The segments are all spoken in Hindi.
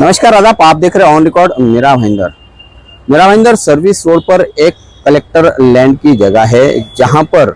नमस्कार आदाब, आप देख रहे हैं on record Mira Bhayandar. Mira Bhayandar service road पर एक कलेक्टर लैंड की जगह है जहां पर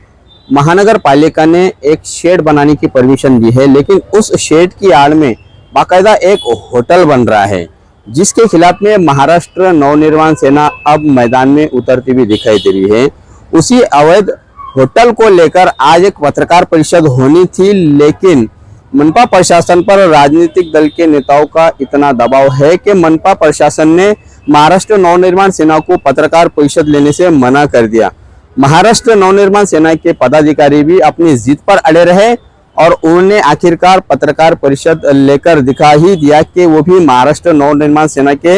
महानगर पालिका ने एक शेड बनाने की परमिशन दी है, लेकिन उस शेड की आड़ में बाकायदा एक होटल बन रहा है जिसके खिलाफ में महाराष्ट्र नवनिर्माण सेना अब मैदान में उतरती हुई दिखाई दे रही है। उसी अवैध होटल को लेकर आज एक पत्रकार परिषद होनी थी, लेकिन मनपा प्रशासन पर राजनीतिक दल के नेताओं का इतना दबाव है कि मनपा प्रशासन ने महाराष्ट्र नवनिर्माण सेना को पत्रकार परिषद लेने से मना कर दिया। महाराष्ट्र नवनिर्माण सेना के पदाधिकारी भी अपनी जिद पर अड़े रहे और उन्होंने आखिरकार पत्रकार परिषद लेकर दिखा ही दिया कि वो भी महाराष्ट्र नवनिर्माण सेना के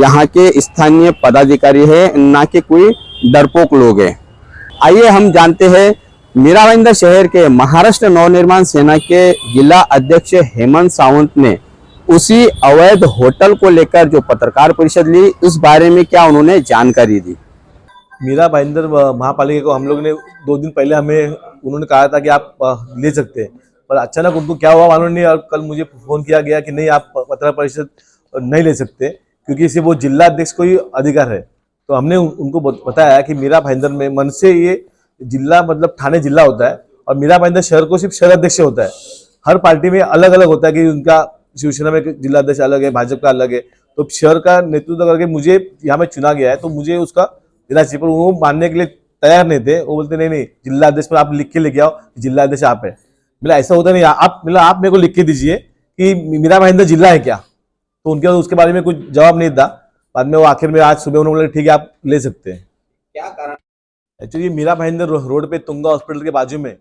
यहाँ के स्थानीय पदाधिकारी है, ना कि कोई डरपोक लोग हैं। आइए हम जानते हैं मीरा भाईंदर शहर के महाराष्ट्र नवनिर्माण सेना के जिला अध्यक्ष हेमंत सावंत ने उसी अवैध होटल को लेकर जो पत्रकार परिषद ली, उस बारे में क्या उन्होंने जानकारी दी। मीरा भाईंदर महापालिका को हम लोग ने 2 दिन पहले हमें उन्होंने कहा था कि आप ले सकते हैं, पर अचानक उनको क्या हुआ मालूम नहीं। और कल मुझे फोन किया गया कि नहीं, आप पत्रकार परिषद नहीं ले सकते क्योंकि इसे वो जिला अध्यक्ष को ही अधिकार है। तो हमने उनको बताया कि मीरा भाईंदर में मन से ये जिला मतलब ठाणे जिला होता है और मीरा भाईंदर शहर को सिर्फ शहर अध्यक्ष होता है। हर पार्टी में अलग अलग होता है कि उनका शिवसेना में जिला अध्यक्ष अलग है, भाजपा का अलग है। तो शहर का नेतृत्व करके मुझे यहाँ में चुना गया है, तो मुझे उसका देना चाहिए। पर वो मानने के लिए तैयार नहीं थे। वो बोलते नहीं, जिला अध्यक्ष पर आप लिख के लेके आओ, जिला अध्यक्ष आप है। मेरा ऐसा होता नहीं, आप मेरे को लिख के दीजिए कि मीरा भाईंदर जिला है क्या। तो उनके उसके बारे में कुछ जवाब नहीं था। बाद में वो आखिर में आज सुबह उन्होंने बोला ठीक है आप ले सकते हैं। क्या कारण? एक्चुअली मीरा भाईंदर रोड पे तुंगा हॉस्पिटल के बाजू में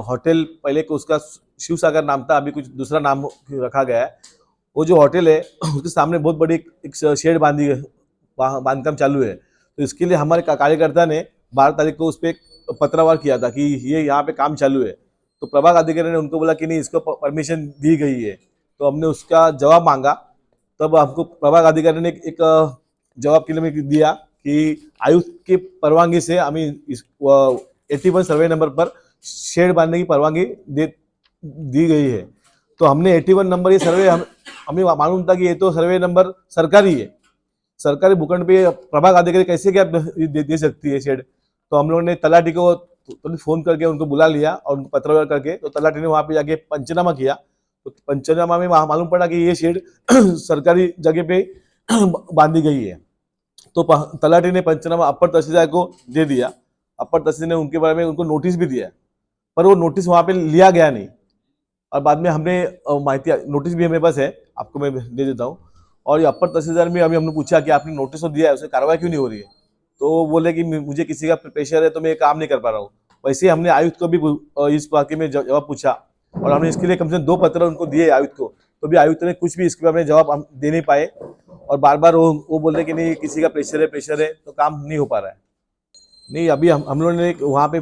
होटल, पहले को उसका शिव सागर नाम था, अभी कुछ दूसरा नाम रखा गया है। वो जो होटल है उसके सामने बहुत बड़ी एक शेड बांधकाम चालू है। तो इसके लिए हमारे कार्यकर्ता ने 12 तारीख को उस पर एक पत्रवार किया था कि ये यहाँ पे काम चालू है। तो प्रभाग अधिकारी ने उनको बोला कि नहीं, इसको परमिशन दी गई है। तो हमने उसका जवाब मांगा, तब हमको प्रभाग अधिकारी ने एक जवाब के लिए दिया कि आयुक्त की परवानगी से हमें 81 सर्वे नंबर पर शेड बांधने की परवानगी दी गई है। तो हमने 81 नंबर ये सर्वे हमें मालूम था कि ये तो सर्वे नंबर सरकारी है, सरकारी भूखंड पे प्रभाग अधिकारी कैसे क्या दे सकती है शेड। तो हम लोगों ने तलाटी को फोन करके उनको बुला लिया और उनको पत्रव्यवहार करके, तो तलाटी ने वहाँ पे जाके पंचनामा किया। तो पंचनामा में मालूम पड़ा कि ये शेड सरकारी जगह पे बांधी गई है। तो तलाटी ने पंचनामा अपर तहसीलदार को दे दिया। अपर तहसील ने उनके बारे में उनको नोटिस भी दिया, पर वो नोटिस वहाँ पे लिया गया नहीं। और बाद में हमने माहिती, नोटिस भी हमें पास है, आपको मैं दे देता हूँ। और ये अपर तहसीलदार में अभी हमने पूछा कि आपने नोटिस तो दिया है, उससे कार्रवाई क्यों नहीं हो रही है। तो वो बोले कि मुझे किसी का प्रेशर है तो मैं काम नहीं कर पा रहा हूँ। वैसे हमने आयुक्त को भी इस बात में जवाब पूछा और हमने इसके लिए कम से कम 2 पत्र उनको दिए आयुक्त को। तो भी आयुक्त ने कुछ भी इसके बारे में जवाब हम दे नहीं पाए और बार बार वो बोल रहे कि नहीं, किसी का प्रेशर है तो काम नहीं हो पा रहा है। नहीं, अभी हम लोगों ने वहाँ पे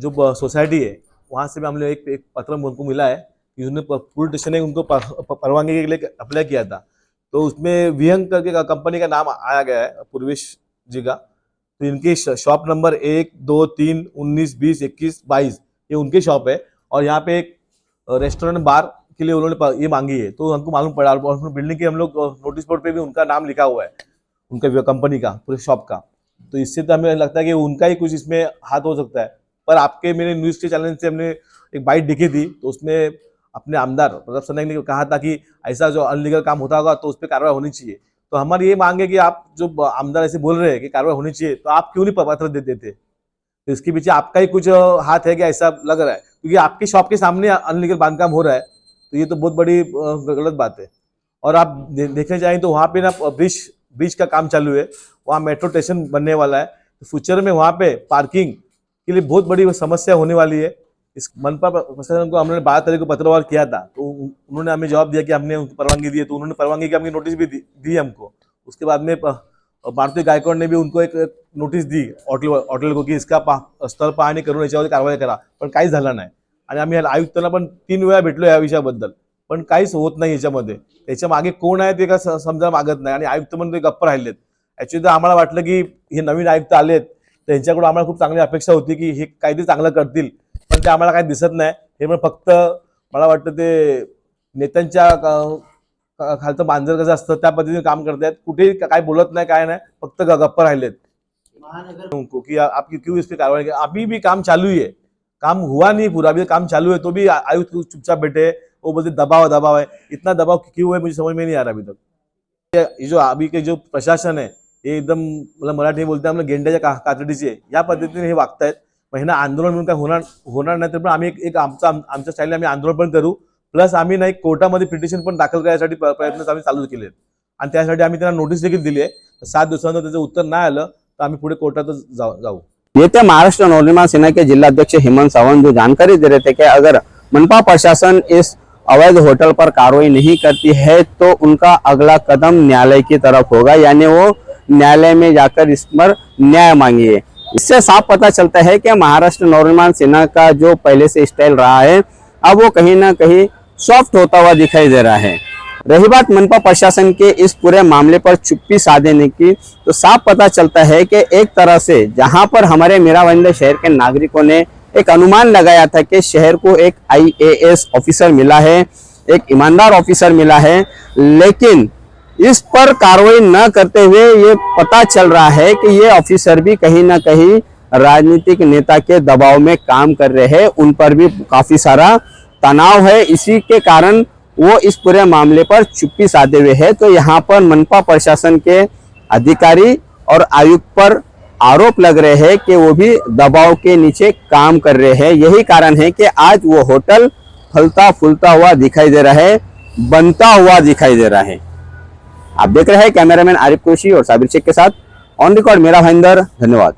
जो सोसाइटी है वहाँ से भी हम लोग एक पत्र उनको मिला है कि उन्होंने पुलिस स्टेशन ने उनको परवानगी के लिए अप्लाई किया था। तो उसमें विहंग करके कंपनी का नाम आया गया है, पूर्वेश जी का। तो इनकी शॉप नंबर 1, 2, 3, 19, 20, 21, 22 ये उनकी शॉप है। और यहाँ पे एक रेस्टोरेंट बार के लिए उन्होंने ये मांगी है। तो हमको मालूम पड़ा और बिल्डिंग के हम लोग नोटिस बोर्ड पे भी उनका नाम लिखा हुआ है, उनका कंपनी का, पूरे शॉप का। तो इससे तो हमें लगता है कि उनका ही कुछ इसमें हाथ हो सकता है। पर आपके मेरे न्यूज़ के चैनल से हमने एक बाइट दिखी थी, तो उसमें अपने आमदार प्रताप सरनाईक ने कहा था कि ऐसा जो अनलीगल काम होता होगा तो उस पर कार्रवाई होनी चाहिए। तो हमारी ये मांग है कि आप जो आमदार ऐसे बोल रहे हैं कि कार्रवाई होनी चाहिए, तो आप क्यों नहीं पत्र दे देते। तो इसके पीछे आपका ही कुछ हाथ है क्या, ऐसा लग रहा है। क्योंकि आपकी शॉप के सामने अनलीगल बांधकाम हो रहा है, तो ये तो बहुत बड़ी गलत बात है। और आप देखने जाएं तो वहाँ पे ना ब्रिज का काम चालू है, वहाँ मेट्रो स्टेशन बनने वाला है। तो फ्यूचर में वहाँ पे पार्किंग के लिए बहुत बड़ी समस्या होने वाली है। इस मनपा प्रशासन को हमने 12 तारीख को पत्रवार किया था, तो उन्होंने हमें जवाब दिया कि हमने उनको परवानगी दी है। तो उन्होंने परवानगी की हमने नोटिस भी दी हमको। उसके बाद में भारतीय गायकवाड ने भी उनको एक नोटीस दी हॉटेल को की इसका स्थळ पाहणी करून याच्यावर कारवाई करा, पण काहीच झालं नाही। आणि आम्ही आयुक्तांना पण 3 वेळा भेटलो या विषयाबद्दल, पण काहीच होत नाही याच्यामध्ये। त्याच्या मागे कोण आहे ते का समजा मागत नाही आणि आयुक्त पण ते गप्प राहिलेत। ॲक्च्युअली तर आम्हाला वाटलं की हे नवीन आयुक्त आलेत, त्यांच्याकडून आम्हाला खूप चांगली अपेक्षा होती की हे काहीतरी चांगलं करतील, पण ते आम्हाला काही दिसत नाही। हे पण फक्त मला वाटतं ते नेत्यांच्या खालचं मांजर कसं असतं त्या पद्धतीने काम करतायत, कुठेही काय बोलत नाही, काय नाही, फक्त गप्प राहिलेत की आपकी क्यों इस पे कार्रवाई की? अभी भी काम चालू ही है, काम हुआ नहीं पूरा, अभी काम चालू है, तो भी आयुक्त चुपचाप बैठे, वो बोलते दबाव दबाव है, इतना दबाव क्यों है मुझे समझ में नहीं आ रहा अभी तक। ये जो अभी के जो प्रशासन है ये एकदम मतलब मराठी में बोलते हैं हम लोग गेंड्याच्या कातडीचे या पद्धतीने हे वागतायत। महिना आंदोलन म्हणून काय होणार नाही, तर पण आम्ही एक आमच्या स्टाईलने आम्ही आंदोलन पण करू, प्लस आम्ही ना एक कोर्टामध्ये पिटिशन पण दाखल करण्यासाठी प्रयत्न आम्ही चालू केले आणि त्यासाठी आम्ही त्यांना नोटीस देखील दिली आहे। 7 दिवसांनंतर त्याचं उत्तर नाही आलं तर आम्ही पुढे कोर्टातच जाऊ। ये थे महाराष्ट्र नवनिर्माण सेना के जिलाध्यक्ष हेमंत सावंत, जो जानकारी दे रहे थे कि अगर मनपा प्रशासन इस अवैध होटल पर कार्रवाई नहीं करती है तो उनका अगला कदम न्यायालय की तरफ होगा, यानी वो न्यायालय में जाकर इस पर न्याय मांगिए। इससे साफ पता चलता है कि महाराष्ट्र नवनिर्माण सेना का जो पहले से स्टाइल रहा है अब वो कहीं ना कहीं सॉफ्ट होता हुआ दिखाई दे रहा है। रही बात मनपा प्रशासन के इस पूरे मामले पर चुप्पी साधने की, तो साफ पता चलता है कि एक तरह से जहां पर हमारे मीरा भाईंदर शहर के नागरिकों ने एक अनुमान लगाया था कि शहर को एक IAS ऑफिसर मिला है, एक ईमानदार ऑफिसर मिला है, लेकिन इस पर कार्रवाई न करते हुए ये पता चल रहा है कि ये ऑफिसर भी कहीं ना कहीं राजनीतिक नेता के दबाव में काम कर रहे हैं, उन पर भी काफी सारा तनाव है, इसी के कारण वो इस पूरे मामले पर चुप्पी साधे हुए है। तो यहाँ पर मनपा प्रशासन के अधिकारी और आयुक्त पर आरोप लग रहे हैं कि वो भी दबाव के नीचे काम कर रहे हैं। यही कारण है कि आज वो होटल फलता फूलता हुआ दिखाई दे रहा है, बनता हुआ दिखाई दे रहा है। आप देख रहे हैं कैमरामैन आरिफ कुरैशी और साबिर शेख के साथ ऑन रिकॉर्ड मेरा भाईंदर। धन्यवाद।